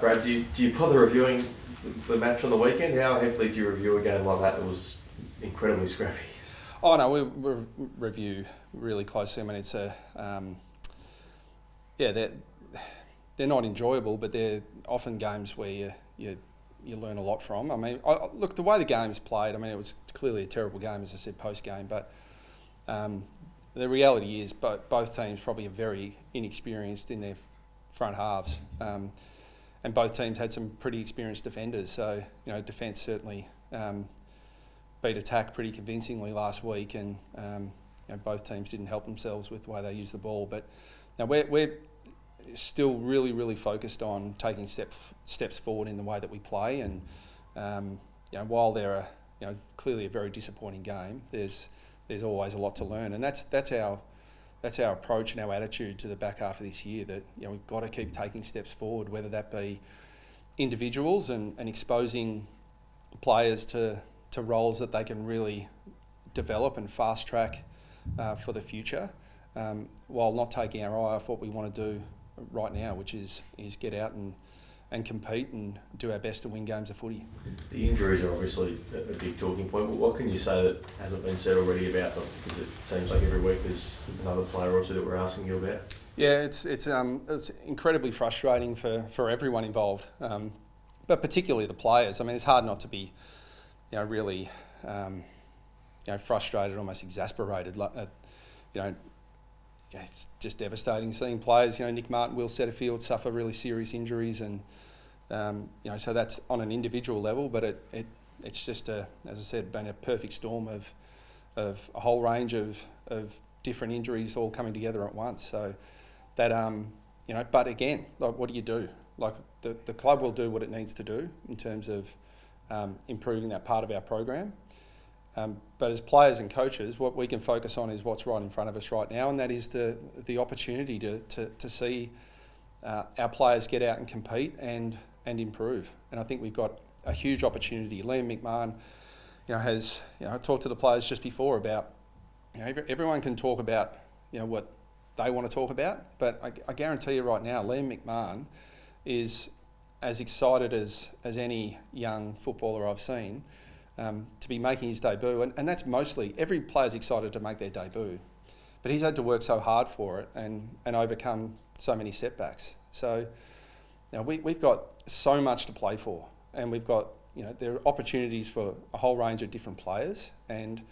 Brad, do you bother reviewing the match on the weekend? How heavily do you review a game like that was incredibly scrappy? Oh no, we review really closely. I mean, it's they're not enjoyable, but they're often games where you learn a lot from. I mean, look, the way the game's played, I mean, it was clearly a terrible game, as I said, post-game, but the reality is both teams probably are very inexperienced in their front halves, and both teams had some pretty experienced defenders, so, defence certainly beat attack pretty convincingly last week, and both teams didn't help themselves with the way they used the ball. But now we're still really focused on taking steps forward in the way that we play, and while they're clearly a very disappointing game, there's always a lot to learn, and that's our approach and our attitude to the back half of this year. That we've got to keep taking steps forward, whether that be individuals and exposing players to roles that they can really develop and fast track for the future, while not taking our eye off what we want to do right now, which is get out and compete and do our best to win games of footy. The injuries are obviously a big talking point, but what can you say that hasn't been said already about them? Because it seems like every week there's another player or two that we're asking you about. Yeah, it's incredibly frustrating for everyone involved, but particularly the players. I mean, it's hard not to be really frustrated, almost exasperated. It's just devastating seeing players. Nick Martin, Will Setterfield suffer really serious injuries, and so that's on an individual level. But it's just as I said, been a perfect storm of a whole range of different injuries all coming together at once. So that but again, like, what do you do? Like the club will do what it needs to do in terms of improving that part of our program. But as players and coaches, what we can focus on is what's right in front of us right now, and that is the opportunity to see our players get out and compete and improve. And I think we've got a huge opportunity. Liam McMahon, has I talked to the players just before about everyone can talk about what they want to talk about, but I guarantee you right now, Liam McMahon is as excited as any young footballer I've seen to be making his debut, and that's mostly every player's excited to make their debut, but he's had to work so hard for it and overcome so many setbacks. So we've got so much to play for, and we've got there are opportunities for a whole range of different players, and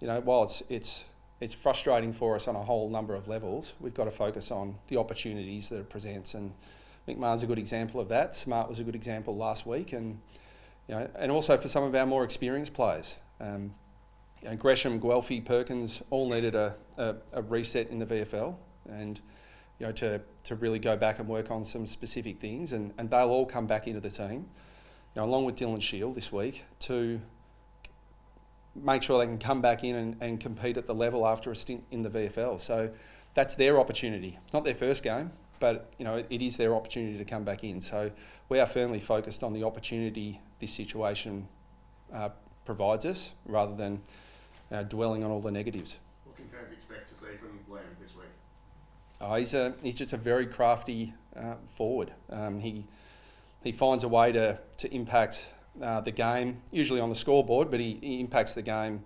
while it's frustrating for us on a whole number of levels, we've got to focus on the opportunities that it presents, and McMahon's a good example of that. Smart was a good example last week, and also for some of our more experienced players. Gresham, Guelphy, Perkins all needed a reset in the VFL, and to really go back and work on some specific things, and they'll all come back into the team, along with Dylan Shield this week, to make sure they can come back in and compete at the level after a stint in the VFL. So that's their opportunity. Not their first game, but it is their opportunity to come back in. So we are firmly focused on the opportunity this situation provides us, rather than dwelling on all the negatives. What can fans expect to see from Liam this week? He's just a very crafty forward. He finds a way to impact the game, usually on the scoreboard, but he impacts the game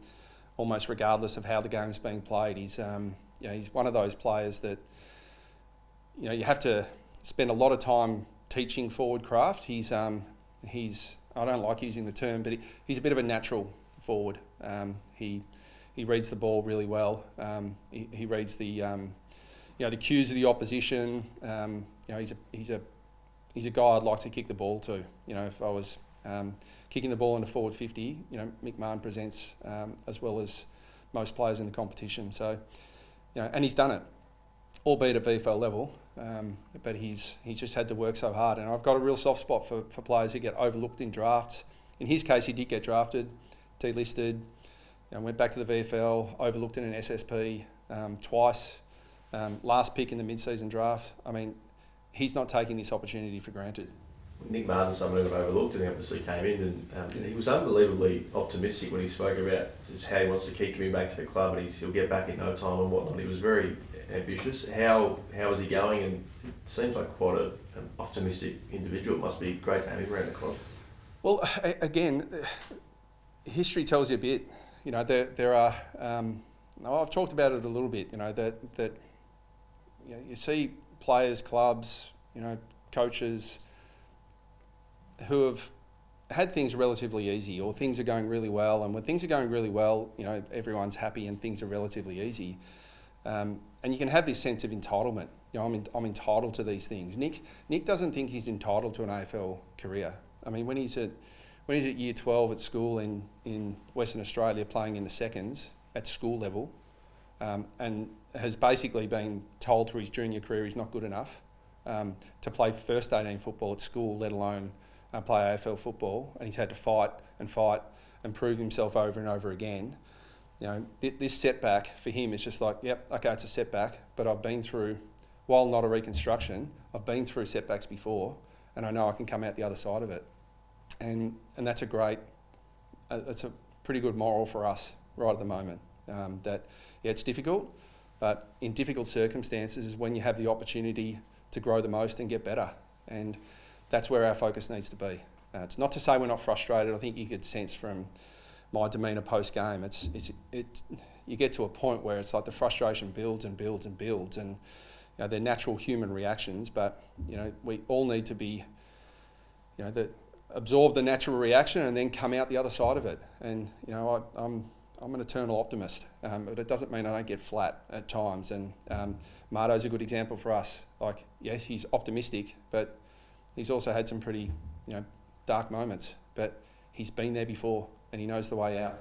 almost regardless of how the game's being played. He's one of those players that you have to spend a lot of time teaching forward craft. He's I don't like using the term, but he's a bit of a natural forward. He reads the ball really well. He reads the the cues of the opposition. He's a guy I'd like to kick the ball to. If I was kicking the ball in the forward 50, McMahon presents as well as most players in the competition. So, and he's done it, albeit at VFL level. But he's just had to work so hard, and I've got a real soft spot for players who get overlooked in drafts. In his case, he did get drafted, delisted, went back to the VFL, overlooked in an SSP twice, last pick in the mid-season draft. I mean, he's not taking this opportunity for granted. Nick Martin's someone who got overlooked, and he obviously came in, and he was unbelievably optimistic when he spoke about just how he wants to keep coming back to the club, and he'll get back in no time and whatnot. He was very ambitious. How is he going? And it seems like quite an optimistic individual. It must be great to have him around the club. Well, again, history tells you a bit. You know, there are. I've talked about it a little bit. You know that you see players, clubs, coaches who have had things relatively easy, or things are going really well, and when things are going really well, everyone's happy and things are relatively easy, and you can have this sense of entitlement. I'm entitled to these things. Nick doesn't think he's entitled to an AFL career. I mean, when he's at year 12 at school in Western Australia, playing in the seconds at school level, and has basically been told through his junior career he's not good enough to play first 18 football at school, let alone play AFL football, and he's had to fight and prove himself over and over again. This setback for him is just like, yep, okay, it's a setback, but I've been through, while not a reconstruction, I've been through setbacks before, and I know I can come out the other side of it. And that's it's a pretty good moral for us right at the moment. It's difficult, but in difficult circumstances is when you have the opportunity to grow the most and get better. And that's where our focus needs to be. It's not to say we're not frustrated. I think you could sense from my demeanour post-game, you get to a point where it's like the frustration builds and builds and builds, and they're natural human reactions, but we all need to be, absorb the natural reaction and then come out the other side of it. And I'm an eternal optimist, but it doesn't mean I don't get flat at times. And Marto's a good example for us. Like, yeah, he's optimistic, but he's also had some pretty, dark moments. But he's been there before, and he knows the way out.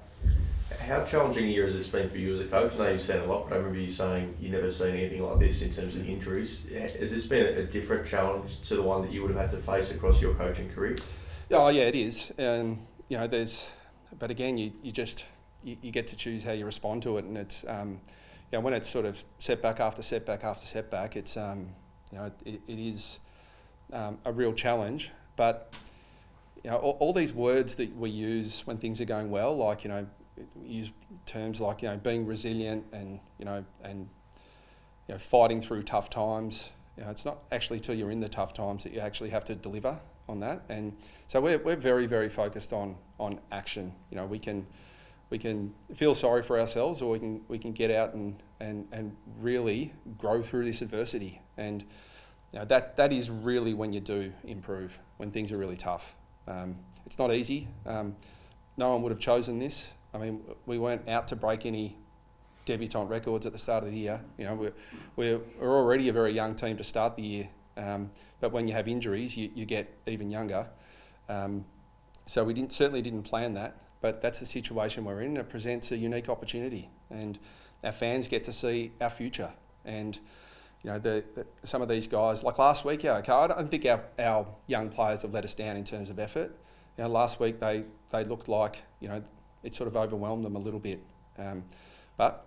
How challenging a year has this been for you as a coach? I know you've said a lot, but I remember you saying you've never seen anything like this in terms of injuries. Has this been a different challenge to the one that you would have had to face across your coaching career? Oh yeah, it is. And but again, you get to choose how you respond to it, and it's when it's sort of setback after setback after setback, it's it is a real challenge. But all these words that we use when things are going well, like use terms like being resilient and fighting through tough times. It's not actually till you're in the tough times that you actually have to deliver on that. And so we're very, very focused on action. We can feel sorry for ourselves, or we can get out and really grow through this adversity. And that is really when you do improve, when things are really tough. It's not easy. No one would have chosen this. I mean, we weren't out to break any debutant records at the start of the year. We're already a very young team to start the year. But when you have injuries, you get even younger. So we certainly didn't plan that, but that's the situation we're in. It presents a unique opportunity, and our fans get to see our future. And some of these guys, like last week, I don't think our young players have let us down in terms of effort. Last week they looked like it sort of overwhelmed them a little bit, but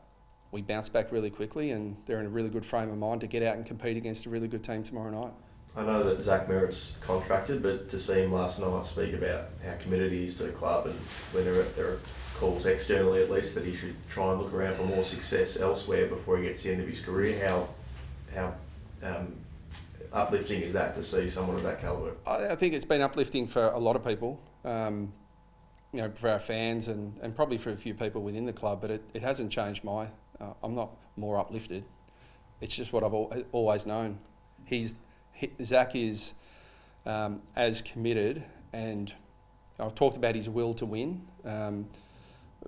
we bounced back really quickly, and they're in a really good frame of mind to get out and compete against a really good team tomorrow night. I know that Zach Merritt's contracted, but to see him last night speak about how committed he is to the club, and when there are calls externally at least that he should try and look around for more success elsewhere before he gets to the end of his career, how uplifting is that to see someone of that calibre? I think it's been uplifting for a lot of people, for our fans and probably for a few people within the club, but it hasn't changed I'm not more uplifted. It's just what I've always known. Zach is as committed, and I've talked about his will to win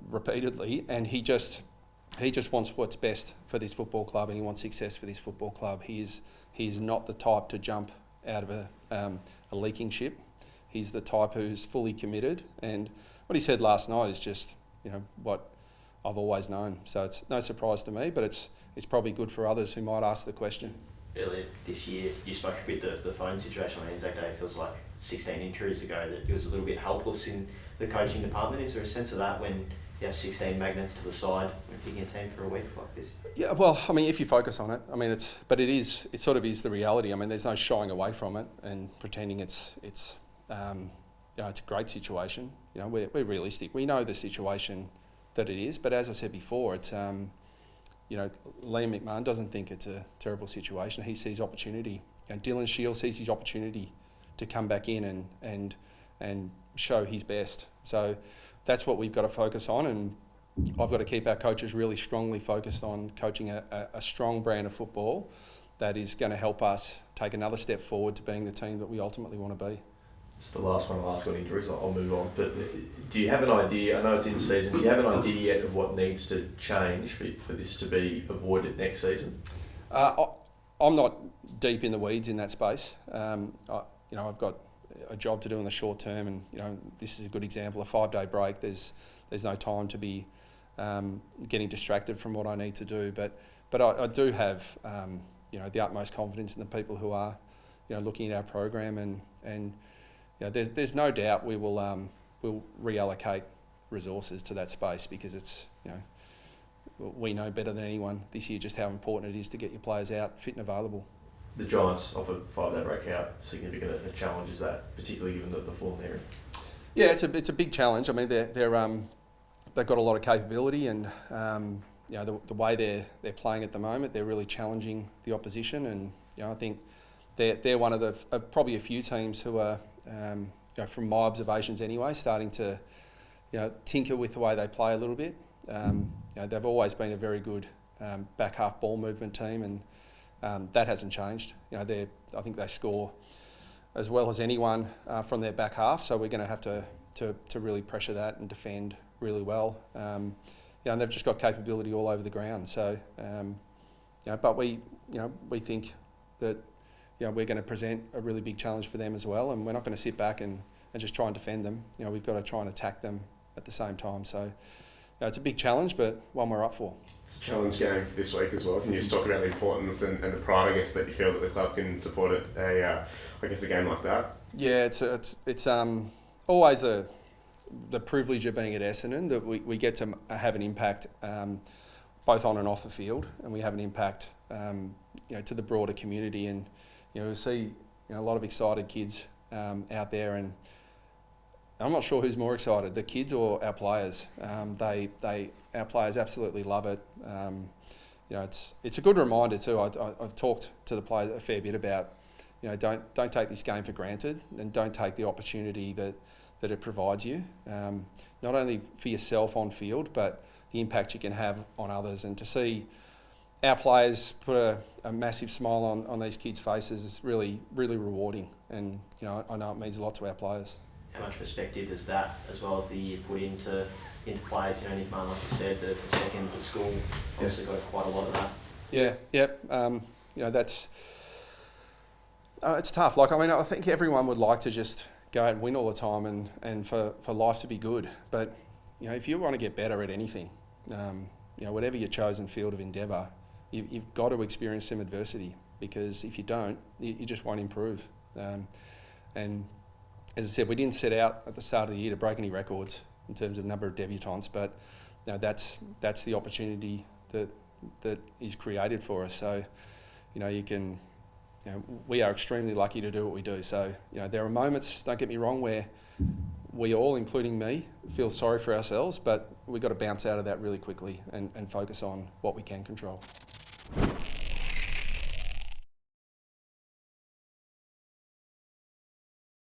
repeatedly, and he just wants what's best for this football club, and he wants success for this football club. He is not the type to jump out of a leaking ship. He's the type who's fully committed, and what he said last night is just what I've always known. So it's no surprise to me, but it's probably good for others who might ask the question. Earlier this year, you spoke a bit the phone situation on Anzac Day. It feels like 16 injuries ago that he was a little bit helpless in the coaching department. Is there a sense of that when you have 16 magnets to the side and picking a team for a week like this? Yeah, well, I mean, if you focus on it, I mean, it sort of is the reality. I mean, there's no shying away from it and pretending it's a great situation. We're realistic. We know the situation that it is, but as I said before, it's Liam McMahon doesn't think it's a terrible situation. He sees opportunity. Dylan Shield sees his opportunity to come back in and show his best. So that's what we've got to focus on, and I've got to keep our coaches really strongly focused on coaching a strong brand of football that is going to help us take another step forward to being the team that we ultimately want to be. It's the last one I'll ask on injuries. I'll move on. But do you have an idea? I know it's in season. Do you have an idea yet of what needs to change for this to be avoided next season? I'm not deep in the weeds in that space. I've got a job to do in the short term, and this is a good example. A 5-day break. There's no time to be getting distracted from what I need to do. But I do have the utmost confidence in the people who are looking at our program, and there's no doubt we'll reallocate resources to that space, because it's we know better than anyone this year just how important it is to get your players out fit and available. The Giants offer 5-day break. How significant a challenge is that, particularly given the form they're in? Yeah, it's a big challenge. I mean, they've got a lot of capability, and the way they're playing at the moment, they're really challenging the opposition, and I think they're one of the probably a few teams who are from my observations anyway, starting to tinker with the way they play a little bit. They've always been a very good back half ball movement team, and that hasn't changed. I think they score as well as anyone from their back half, so we're going to have to really pressure that and defend really well. And they've just got capability all over the ground. So, but we think that we're going to present a really big challenge for them as well, and we're not going to sit back and just try and defend them. We've got to try and attack them at the same time. So, it's a big challenge, but one we're up for. It's a challenge game this week as well. Can you just talk about the importance and the pride, I guess, that you feel that the club can support a game like that? Yeah, it's always the privilege of being at Essendon that we get to have an impact both on and off the field, and we have an impact to the broader community, and we see a lot of excited kids out there, and I'm not sure who's more excited, the kids or our players. Our players absolutely love it. It's a good reminder too. I've talked to the players a fair bit about don't take this game for granted, and don't take the opportunity that it provides you, not only for yourself on field, but the impact you can have on others. And to see our players put a massive smile on these kids' faces is really, really rewarding. And I know it means a lot to our players. How much perspective is that, as well as the year put into players? Nick Martin, like you said, the seconds at school obviously got quite a lot of that. Yeah, yep. That's it's tough. I think everyone would like to just go out and win all the time and for life to be good. But if you want to get better at anything, whatever your chosen field of endeavour, you've got to experience some adversity, because if you don't, you just won't improve. And as I said, we didn't set out at the start of the year to break any records in terms of number of debutants, but that's the opportunity that is created for us. So, we are extremely lucky to do what we do. So, there are moments, don't get me wrong, where we all, including me, feel sorry for ourselves, but we've got to bounce out of that really quickly and focus on what we can control.